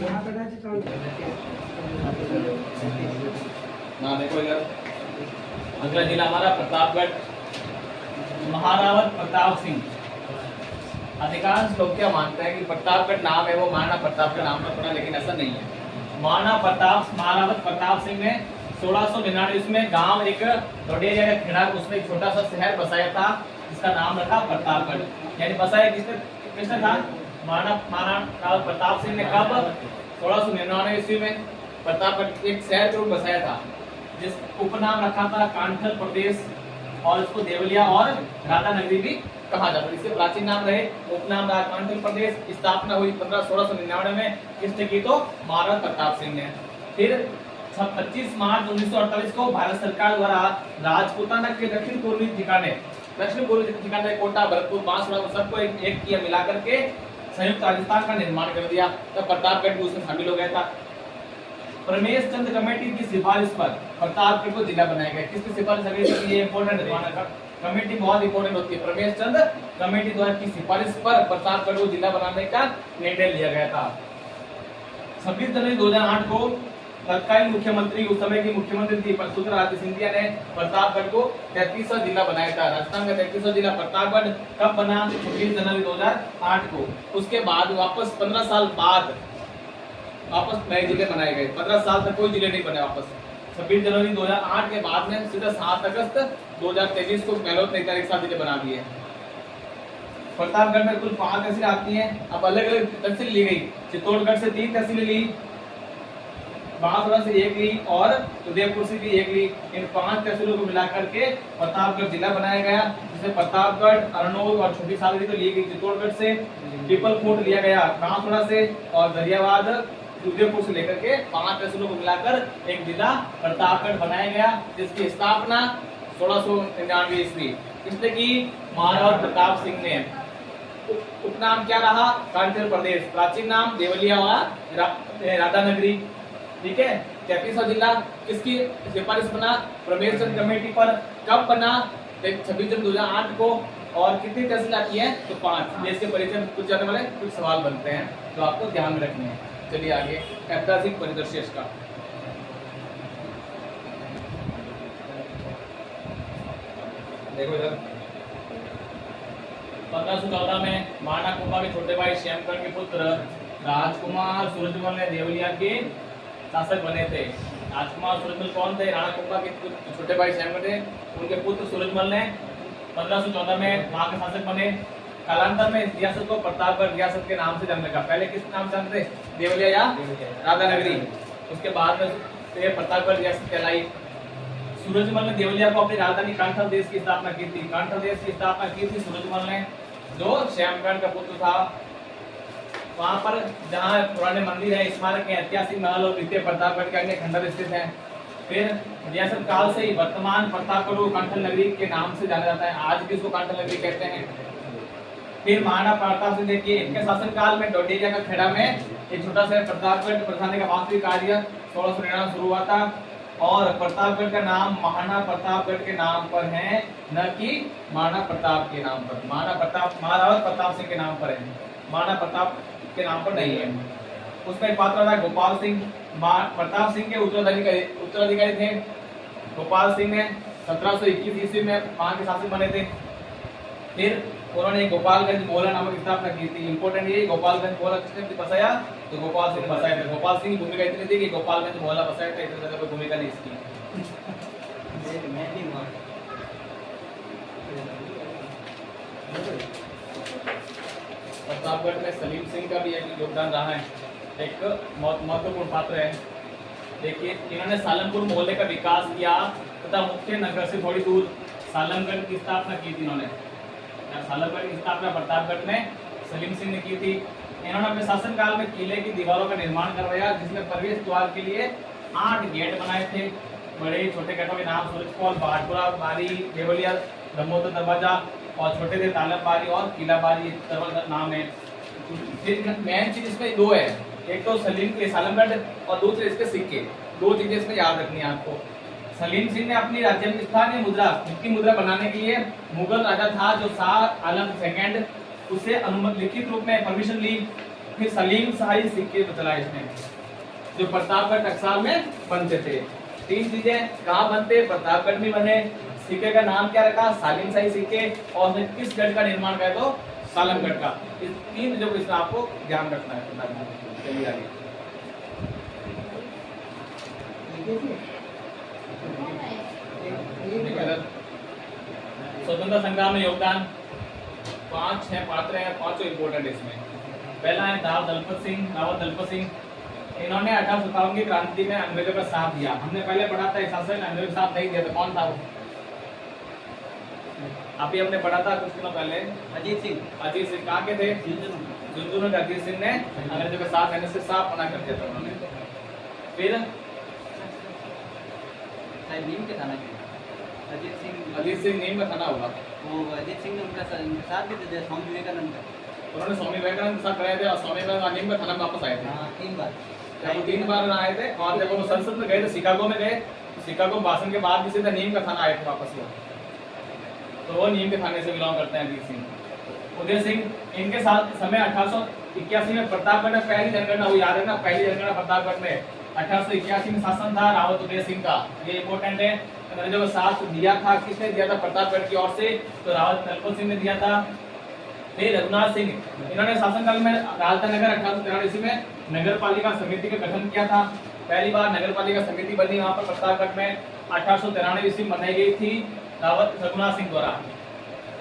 ना देखो इधर अगला जिला हमारा प्रतापगढ़। महारावत प्रताप सिंह। अधिकांश लोग क्या मानते हैं कि प्रतापगढ़ नाम है वो महाराणा प्रताप का नाम पर पड़ा, लेकिन ऐसा नहीं है। महारावत प्रताप सिंह ने 1699 में गांव एक डोडेरिया का खेड़ा, उसमें एक छोटा सा शहर बसाया था जिसका नाम रखा प्रतापगढ़। यानी बसाया किसने था? महाराणा प्रताप सिंह ने कब? 1699 ईस्वी में प्रतापगढ़ एक शहर के रूप बसाया था, जिस उपनाम रखा था कांठल प्रदेश, और इसको देवलिया और राधा नगरी भी कहा जाता है। इसके प्राचीन नाम रहे, उपनाम रहा कांठल प्रदेश। स्थापना हुई 1699 में। किसने की? तो महाराणा प्रताप सिंह ने। फिर 25 मार्च 1948 को भारत सरकार द्वारा राजपूताना के दक्षिण पूर्वी ठिकाने कोटा, भरतपुर, बांसवाड़ा सबको एक किया, मिलाकर के संयुक्त राजस्थान का निर्माण कर दिया। तब प्रतापगढ़ भी उसमें शामिल हो गया था। प्रमेश चंद कमेटी की सिफारिश पर प्रतापगढ़ को जिला बनाया गया। किसकी सिफारिश? ये इंपॉर्टेंट है, कमेटी बहुत इंपॉर्टेंट होती है। प्रमेश चंद कमेटी द्वारा की सिफारिश पर प्रतापगढ़ को जिला बनाने का निर्णय लिया गया था। 26 जनवरी 2008 को तत्कालीन मुख्यमंत्री, उस समय की मुख्यमंत्री थी वसुंधरा राजे सिंधिया ने प्रतापगढ़ को 33वां जिला बनाया था। राजस्थान का 33वां जिला प्रतापगढ़ कब बना? 26 जनवरी 2008 को। उसके बाद वापस 15 साल बाद वापस नए जिले बनाए गए। 15 साल तक कोई जिले नहीं बने वापस। 26 जनवरी 2008 के बाद में सीधा 7 अगस्त 2023 को गहलोत ने एक साथ जिले बना दिए। प्रतापगढ़ में कुल 5 तहसील आती हैं। अब अलग अलग तहसील ली गई। चित्तौड़गढ़ से 3 तहसीलें ली, बांसवाड़ा से 1 ली और उदयपुर से भी 1 ली। इन 5 तहसीलों को मिलाकर के प्रतापगढ़ जिला बनाया गया, जिसमें प्रतापगढ़, अरनोद और छोटी सादरी तो ली गई चित्तौड़गढ़ से, पीपलखोट लिया गया बांसवाड़ा से, और दरियावाद उदयपुर से लेकर के 5 तहसीलों को मिलाकर एक जिला प्रतापगढ़ बनाया गया, जिसकी स्थापना 1699 ईस्वी किसने की? महाराणा प्रताप सिंह ने। उपनाम क्या रहा? कांठल प्रदेश। प्राचीन नाम देवलिया और राधा नगरी। ठीक है। 33वां जिला किसकी सिफारिश बना? प्रमेश चंद कमेटी पर। कब बना? 26 जनवरी 2008 को। और कितनी तहसील आती है? तो 5। इसके परिचय में कुछ जाने वाले कुछ सवाल बनते हैं जो आपको ध्यान में रखने हैं। चलिए आगे ऐतिहासिक परिदृश्य इसका। देखो इधर 1514 में महाराणा कुंभा के छोटे भाई श्यामकर्ण के पुत्र राजकुमार सूरजमल ने देवलिया के शासक बने थे। राजकुमार सूरजमल कौन थे? राणा कुंभा के छोटे भाई श्यामकर्ण थे। उनके पुत्र सूरजमल ने 1514 में वहां के शासक बने। कालांतर में इस रियासत को प्रतापगढ़ रियासत के नाम से जानने लगा। पहले किस नाम से जानते? देवलिया या राधा नगरी। उसके बाद में प्रतापगढ़ रियासत कहलाई। सूरजमल ने देवलिया को अपनी राजधानी कांठल देश की स्थापना की थी। कांठल देश की स्थापना की थी सूरजमल ने, जो श्यामकर्ण का पुत्र था। वहां पर जहाँ पुराने मंदिर है, स्मारक है, ऐतिहासिक महल और द्वितीय प्रतापगढ़ के अन्य खंडर स्थित हैं। फिर रियासत काल से ही वर्तमान प्रतापगढ़ को कांठल नगरी के नाम से जाना जाता है। आज भी इसको कांठल नगरी कहते हैं। फिर महाराणा प्रताप सिंह देखिए, इनके शासनकाल में डोडेरिया का खेड़ा में एक छोटा सा प्रतापगढ़ बसाने का वास्तविक कार्य 1699 शुरू हुआ था। और प्रतापगढ़ का नाम महाराणा प्रतापगढ़ के नाम पर है, न कि महाराणा प्रताप के नाम पर। महारावत प्रताप सिंह के नाम पर है, महाराणा प्रताप के नाम पर नहीं है। उसमें एक पात्र था गोपाल सिंह। प्रताप सिंह के उत्तराधिकारी थे गोपाल सिंह ने 1721 ईस्वी में वहां के शासक बने थे। फिर उन्होंने गोपालगंज मोहल्ला नामक स्थापना की थी। इंपोर्टेंट ये गोपालगंज मोहल्ला किसने बसाया? तो गोपाल सिंह बसाया था। गोपाल सिंह की भूमिका इतनी थी कि गोपालगंज मोहल्ला बसाया था, इतनी ज्यादा कोई भूमिका नहीं इसकी। प्रतापगढ़ में सलीम सिंह का भी एक योगदान रहा है, एक महत्वपूर्ण पात्र है। देखिए, इन्होंने सालमपुर मोहल्ले का विकास किया तथा मुख्य नगर से थोड़ी दूर सालमगढ़ की स्थापना की थी। इन्होंने सालमगढ़ की स्थापना प्रतापगढ़ में सलीम सिंह ने की थी। इन्होंने अपने शासनकाल में किले की दीवारों का निर्माण करवाया, जिसमें प्रवेश द्वार के लिए 8 गेट बनाए थे। बड़े छोटे गेटों के नाम सूरजपोल, बाटपुरा बारी, देवलिया, ब्रह्मोत्तर दरवाजा, और छोटे थे तालब बारी और किला बारी दरवाजा नाम है। मेन चीज इसमें 2 है, एक तो सलीम के सालमगढ़ और दूसरे इसके सिक्के। 2 चीजें इसमें याद रखनी है आपको। सलीम सिंह ने अपनी राज्य में स्थानीय मुद्रा, सिक्की मुद्रा बनाने के लिए मुगल राजा था जो शाह आलम II, उससे अनुमति लिखित रूप में परमिशन ली फिर सलीम शाही सिक्के चलाए इसने, जो प्रतापगढ़ टकसाल में बनते थे। 3 चीजें कहाँ बनते, प्रतापगढ़ में बने। सिक्के का नाम क्या रखा, सलीम शाही सिक्के। और उसने किस गढ़ का निर्माण किया, तो सालमगढ़ का। इस 3 जो इसमें आपको ध्यान रखना है। चलिए आगे। स्वतंत्रता संग्राम में योगदान 5-6 पात्र हैं, 5 इंपोर्टेंट इसमें। पहला है राव दलपत सिंह। इन्होंने 1857 की क्रांति में अंग्रेजों का साथ दिया। हमने पहले पढ़ा था शासन अंग्रेजों का साथ नहीं दिया था, कौन था वो? अभी हमने पढ़ा था कुछ दिनों पहले, अजीत सिंह कहाँ के थे? झुंझुनू के अजीत सिंह ने अंग्रेजों के साथ रहने से साफ मना कर दिया था उन्होंने। फिर नीम के थाना अजीत सिंह नीम का थाना होगा। वो अजीत सिंह ने उनका साथ भी दिया स्वामी विवेकानंद का। उन्होंने स्वामी विवेकानंद के साथ रहे थे और स्वामी विवेकानंद नीम का थाना में वापस आए थे। हाँ 3 बार। जब वो 3 बार आए थे और जब वो संसद में गए थे, शिकागो में गए, शिकागो भाषण के बाद भी सीधा नीम का थाना आए थे वापस वो। तो वो नीम के थाने से बिलोंग करते हैं अजीत सिंह। उदय सिंह, इनके साथ समय 1881 में प्रतापगढ़ में पहली जनगणना हुई, याद है ना? पहली जनगणना प्रतापगढ़ में 1881 में शासन था रावत उदय सिंह का। ये इंपॉर्टेंट है। अंग्रेजों को साथ दिया था, किसने दिया था? प्रतापगढ़ की ओर से, तो रावत दलपत सिंह ने दिया था। फिर रघुनाथ सिंह, इन्होंने शासनकाल में राजधानी नगर 1893 में नगर पालिका समिति का गठन किया था। पहली बार नगर पालिका समिति बनी वहां पर प्रतापगढ़ में 1893 ईस्वी में बनाई गई थी रावत रघुनाथ सिंह द्वारा।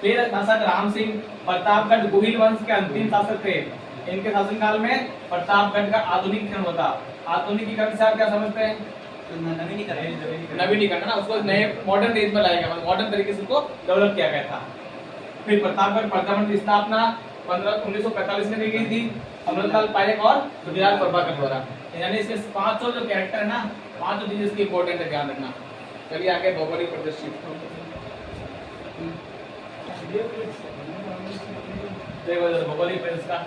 फिर शासक राम सिंह, प्रतापगढ़ गुहिल वंश के अंतिम शासक थे। इनके शासनकाल में प्रतापगढ़ का आधुनिकीकरण होता। आधुनिकीकरण से आप क्या समझते हैं? नवीनीकरण ना, उसको नए मॉडर्न एज में लाया गया, मॉडर्न तरीके से उसको डेवलप किया गया था। फिर प्रतापगढ़ प्रजामंडल की स्थापना 1945 में की गई थी अमृतलाल पायक और गुजरात प्रभाकर द्वारा। यानी इसके 500 जो कैरेक्टर है ना, 500 चीजें इसकी इंपॉर्टेंट है, ध्यान रखना। चलिए आगे भौगोलिक परिदृश्य। भौगोलिक परिदृश्य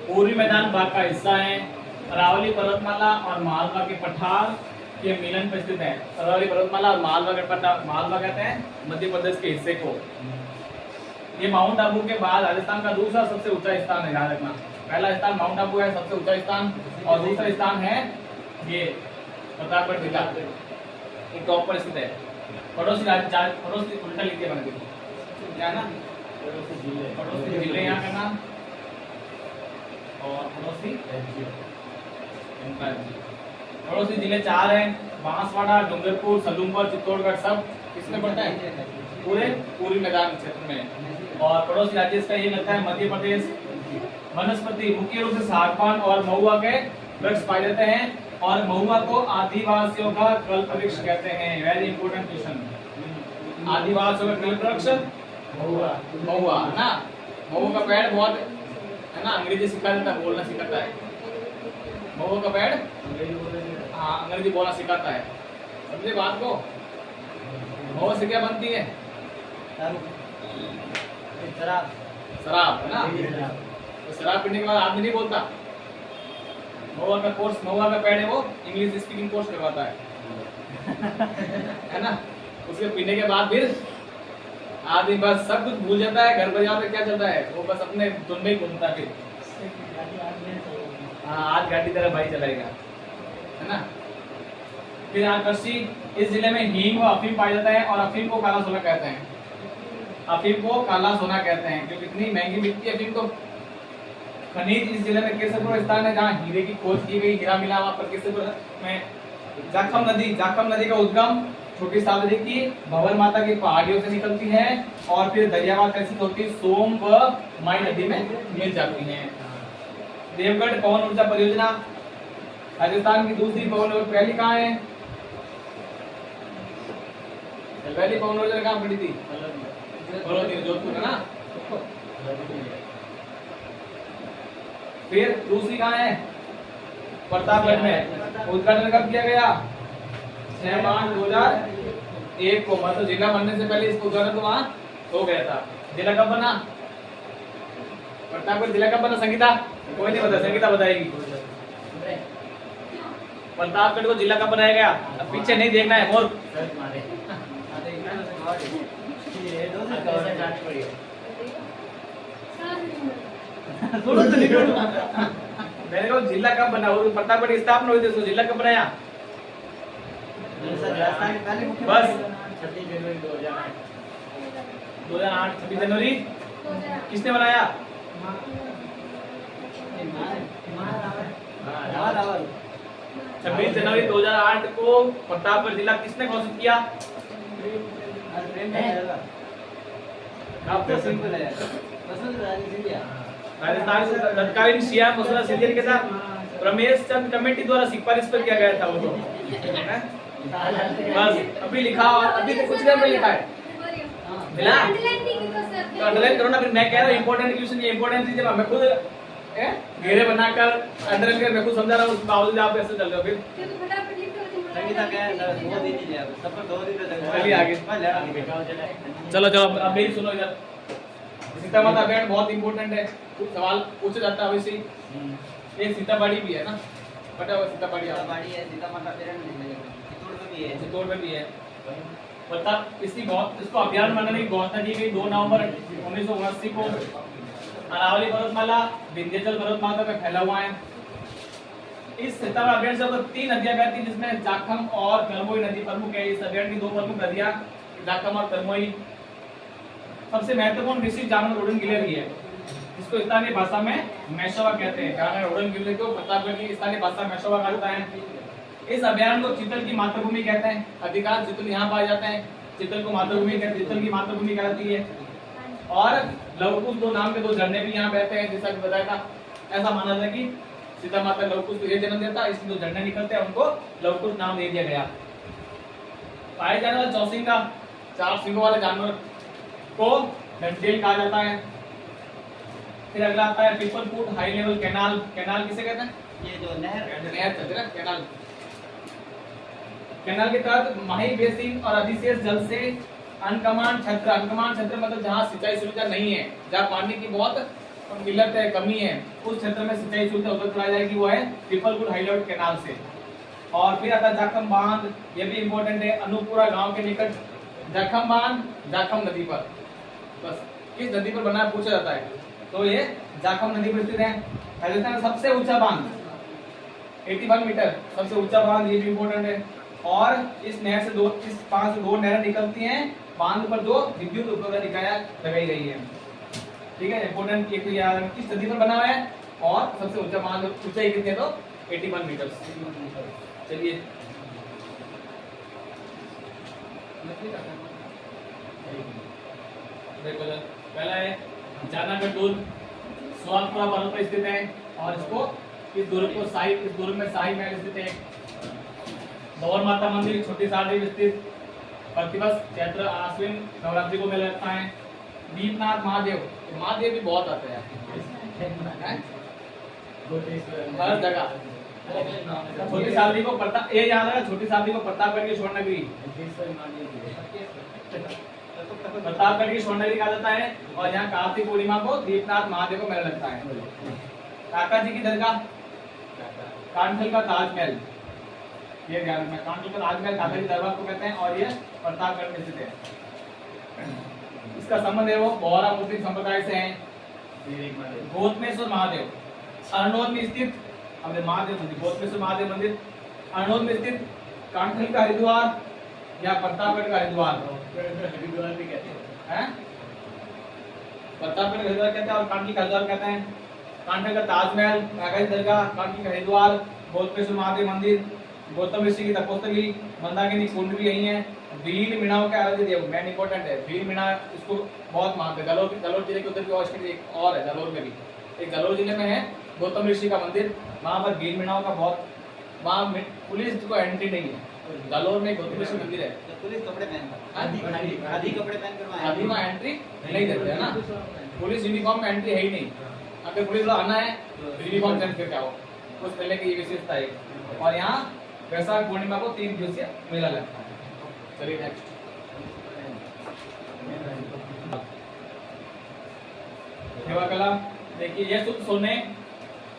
पूर्वी मैदान भाग का हिस्सा है। अरावली पर्वतमाला और मालवा के पठार के मिलन पर स्थित है। अरावली पर्वतमाला और मालवा के पठार, मालवा कहते हैं मध्य प्रदेश के हिस्से को। ये माउंट आबू के बाद राजस्थान का दूसरा सबसे ऊंचा स्थान है, याद रखना। पहला स्थान माउंट आबू है, सबसे ऊंचा स्थान, और दूसरा स्थान है ये प्रतापगढ़ जिला, ये टॉप पर स्थित है। पड़ोसी राज्य, पड़ोसी उल्टा लिख के बना दो, क्या है ना? पड़ोसी जिले यहाँ का नाम और पड़ोसी पड़ोसी जिले 4 हैं। बांसवाड़ा, डूंगरपुर, सलूमपुर, चित्तौड़गढ़ सब किसमें पड़ता है? पूरे पूर्वी मैदान क्षेत्र में। और पड़ोसी राज्य इसका ये लगता है मध्य प्रदेश। वनस्पति मुख्य रूप से सागवान और महुआ के वृक्ष पाए जाते हैं, और महुआ को आदिवासियों का कल्प वृक्ष कहते हैं। Very important question. आदिवासियों का कल्प वृक्ष महुआ है ना। महुआ का पेड़ बहुत है ना, अंग्रेजी सिखा देता है, बोलना सिखाता है। महुआ का पेड़ हाँ अंग्रेजी बोलना सिखाता है, समझे बात को? महुआ से क्या बनती है? शराब है ना। तो शराब पीने के बाद आदमी नहीं बोलता। महुआ का कोर्स, महुआ का पेड़ है वो इंग्लिश स्पीकिंग कोर्स करवाता है ना। उसके पीने के बाद फिर आदमी बस सब कुछ भूल जाता है, घर बाजार में क्या चलता है वो बस अपने धुन में ही घूमता है। फिर हाँ आज गाड़ी तरह भाई चलाएगा, है ना। फिर आकर्षी, इस जिले में हींग व अफीम पाया जाता है, और अफीम को काला सोना कहते हैं। अफीम को काला सोना कहते हैं क्योंकि इतनी महंगी बिकती है अफीम। तो खनिज इस जिले में केसरपुर स्थान है जहाँ हीरे की खोज की गई, हीरा मिला वहाँ पर केसरपुर में। जाखम नदी का उद्गम छोटी सालरी की भंवर माता की पहाड़ियों से निकलती है, और फिर दरियावाद कैसे होती है? सोम व माई नदी में मिल जाती है। देवगढ़ पवन ऊर्जा परियोजना राजस्थान की दूसरी पवन ऊर्जा, पहली कहाँ है? पहली पवन ऊर्जा कहाँ पड़ी थी? जोधपुर है ना। फिर दूसरी कहाँ है? प्रतापगढ़ में। उद्घाटन कब किया गया? 6 मार्च 2001 को। मतलब जिला बनने से पहले इसका उद्घाटन तो वहाँ हो गया था। जिला कब बना? प्रतापगढ़ जिला कब बना? संगीता कोई नहीं बता, संगीता बताएगी। प्रतापगढ़ को जिला कब बनाया गया? अब पीछे नहीं देखना है मोर। थोड़ा तो निकलो। मैंने कहा जिला कब बना, वो प्रतापगढ़ की स्थापना हुई थी, उसको जिला कब बनाया? सर राजस्थान के पहले बस। मुख्यमंत्री 26 जनवरी 2008। 2008 26 जनवरी किसने बनाया? रावल 26 जनवरी 2008 को प्रतापगढ़ जिला किसने घोषित किया? प्रेम का आप तो सिंपल है वसुंधरा राजे सिंधिया राजस्थान से तत्कालीन सीएम वसुंधरा सिंधिया के साथ रमेश चंद कमेटी द्वारा सिफारिश पर किया गया था वो तो हैं? बस अभी लिखा, और अभी तो कुछ देर में लिखा है मिला तो अंडरलाइन करो ना। फिर मैं कह रहा हूँ इंपॉर्टेंट क्वेश्चन, ये इंपॉर्टेंट चीज है, मैं खुद घेरे बनाकर अंडरलाइन कर मैं खुद समझा रहा हूँ, उसके बावजूद आप ऐसे चल रहे हो। फिर संगीता क्या है 2 दिन ही लिया सब पर 2 दिन तो लगा। चलिए आगे। चलो चलो अब मेरी सुनो इधर। सीता माता अभ्यारण्य बहुत इंपॉर्टेंट है, कुछ सवाल पूछा जाता है वैसे ही। ये सीताबाड़ी भी है ना, पता है सीताबाड़ी आपको? बाड़ी है सीता माता अभ्यारण्य में चित्तौड़ में भी है। चित्तौड़ में भी है। मतलब इसको अभियान बनाने की घोषणा की गई 2 नवंबर 1979 को। अरावली पर्वतमाला विंध्याचल पर्वतमाला में फैला हुआ है। इस सीतामाता अभ्यारण्य से 3 नदियां बहती हैं, जिसमें जाखम और करमोई नदी प्रमुख है। इस अभ्यारण्य की 2 प्रमुख नदियां जाखम और करमोई। सबसे महत्वपूर्ण ऋषि जानवर उड़न गिले भी है, जिसको स्थानीय भाषा में मैशवा कहते हैं। जानवर उड़न गिले को प्रतापगढ़ की स्थानीय भाषा में मैशवा कहा जाता है। इस अभ्यारण्य को चितल की मातृभूमि कहते हैं। अधिकांश चितल यहाँ पाए जाते हैं। चितल को मातृभूमि कहते हैं, चितल की मातृभूमि कहलाती है। और लवकुश 2 नाम के 2 झरने भी यहाँ बहते हैं, जैसा कि बताया था। ऐसा माना जाता है कि सीता माता लवकुश को ये जन्म देता, इसलिए 2 झरने निकलते हैं, उनको लवकुश नाम दे दिया गया। पाए जाने वाले चौसिंगा 4 सिंगों वाले जानवर को डंटेल कहा जाता है। फिर अगला आता है पीपल फूट हाई लेवल कैनाल। कैनाल किसे कहते हैं? ये जो नहर चलती है ना कैनाल। कैनाल के तहत माही बेसिन और अधिशेष जल से अनकमान क्षेत्र मतलब जहाँ सिंचाई सुविधा नहीं है, जहाँ पानी की बहुत किल्लत है, कमी है, उस क्षेत्र में सिंचाई सुविधा उपलब्ध कराई जाएगी, वो है पीपलपुर हाई लेवल कैनाल से। और फिर आता है जाखम बांध, ये भी इम्पोर्टेंट है। अनूपपुरा गांव के निकट जाखम बांध, जाखम नदी पर। बस किस नदी पर बना है पूछा जाता है, तो ये जाखम नदी पर स्थित है। राजस्थान का सबसे ऊंचा बांध 81 मीटर, सबसे ऊंचा बांध, ये भी इम्पोर्टेंट है। और इस नहर से इस 2 नहरें निकलती हैं। बांध पर 2 विद्युत उपकरण लगाई गई है। ठीक है, इंपोर्टेंट एक तो याद किस नदी पर बना हुआ है, और सबसे ऊंचा बांध ऊंचाई कितनी है तो 81 मीटर। चलिए देखो पहला है जानागढ़ दुर्ग, सोहागपुरा पर्वत पर स्थित है। और इसको इस दुर्ग में शाही महल स्थित है। गौर माता मंदिर छोटी सारदेव स्थित, प्रतिवर्ष चैत्र आश्विन नवरात्रि को मेला लगता है। दीपनाथ महादेव, महादेव भी बहुत आते हैं हर जगह। छोटी सारदी को ये याद है, छोटी सारदी को प्रतापगढ़ की स्वर्ण नगरी, प्रतापगढ़ की स्वर्ण नगरी कहा जाता है। और यहाँ कार्तिक पूर्णिमा को दीपनाथ महादेव को मेला लगता है। काका जी की दरगाह, कांठल का ताजमहल, ये ध्यान रखना, कांठल का ताजमहल काका जी दरबार को कहते हैं, और ये प्रतापगढ़ में स्थित है। इसका संबंध है वो बोहरा मुस्लिम संप्रदाय से है। गोतमेश्वर महादेव अरनोद में स्थित, महादेव मंदिर, गोतमेश्वर महादेव मंदिर अरनोद में स्थित। कांठल का हरिद्वार या प्रतापगढ़ का हरिद्वार भी कहते हैं, प्रतापगढ़ का हरिद्वार कहते हैं और कांठल का हरिद्वार कहते हैं। कांठल का ताजमहल, काका जी दरगाह, कांठल का हरिद्वार, गोतमेश्वर महादेव मंदिर, गौतम ऋषि की तपोस्थली, मंदाकिनी कुंड भी यही है। भील मीणाओं के आराध्य देव, मेन इंपॉर्टेंट है, भील मीणा इसको बहुत मानते हैं। जलोर जिले के उधर भी और है, जलोर में भी एक जलोर जिले में है गौतम ऋषि का मंदिर, वहाँ पर भील मीणाओं का बहुत, वहाँ पुलिस को एंट्री नहीं है। जालोर में गौतम ऋषि मंदिर है, तो पुलिस कपड़े पहनकर आदि कपड़े पहनकर आदि वहाँ एंट्री नहीं देते है ना, पुलिस यूनिफॉर्म में एंट्री है ही नहीं। अगर पुलिस वाला आना है तो यूनिफॉर्म चेंज करके आओ, उस पहले की ये विशेषता है। और यहाँ वैशाख पूर्णिमा को 3 दिवसीय मेला लगता है। चलिए नेक्स्ट, सेवा कला। देखिए ये शुद्ध सोने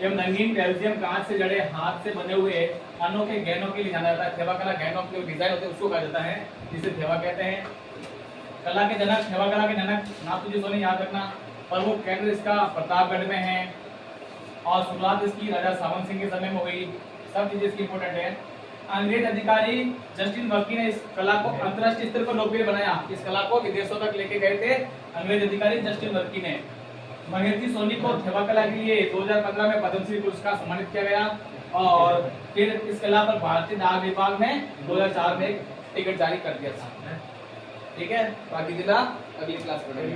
एवं रंगीन कैल्शियम कांच से जड़े हाथ से बने हुए अनोखे गहनों के लिए जाना जाता है। थेवा कला गहनों के डिजाइन होते हैं उसको कहा जाता है, जिसे थेवा कहते हैं। कला के जनक, थेवा कला के जनक नाथू जी सोनी, याद रखना। प्रमुख केंद्र इसका प्रतापगढ़ में है और शुरुआत इसकी राजा सावन सिंह के समय में हुई। सब चीजें इसकी इंपॉर्टेंट है। अंग्रेज अधिकारी जस्टिन बर्की ने इस कला को अंतरराष्ट्रीय स्तर पर लोकप्रिय बनाया। इस कला को विदेशों तक लेके गए थे अंग्रेज अधिकारी जस्टिन बर्की ने। महेंद्र सोनी को थेवा कला के लिए 2015 में पद्मश्री पुरस्कार सम्मानित किया गया और फिर इस कला पर भारतीय डाक विभाग ने 2004 में एक टिकट जारी कर दिया था। ठीक है, बाकी जिला अगली क्लास पढ़ेंगे।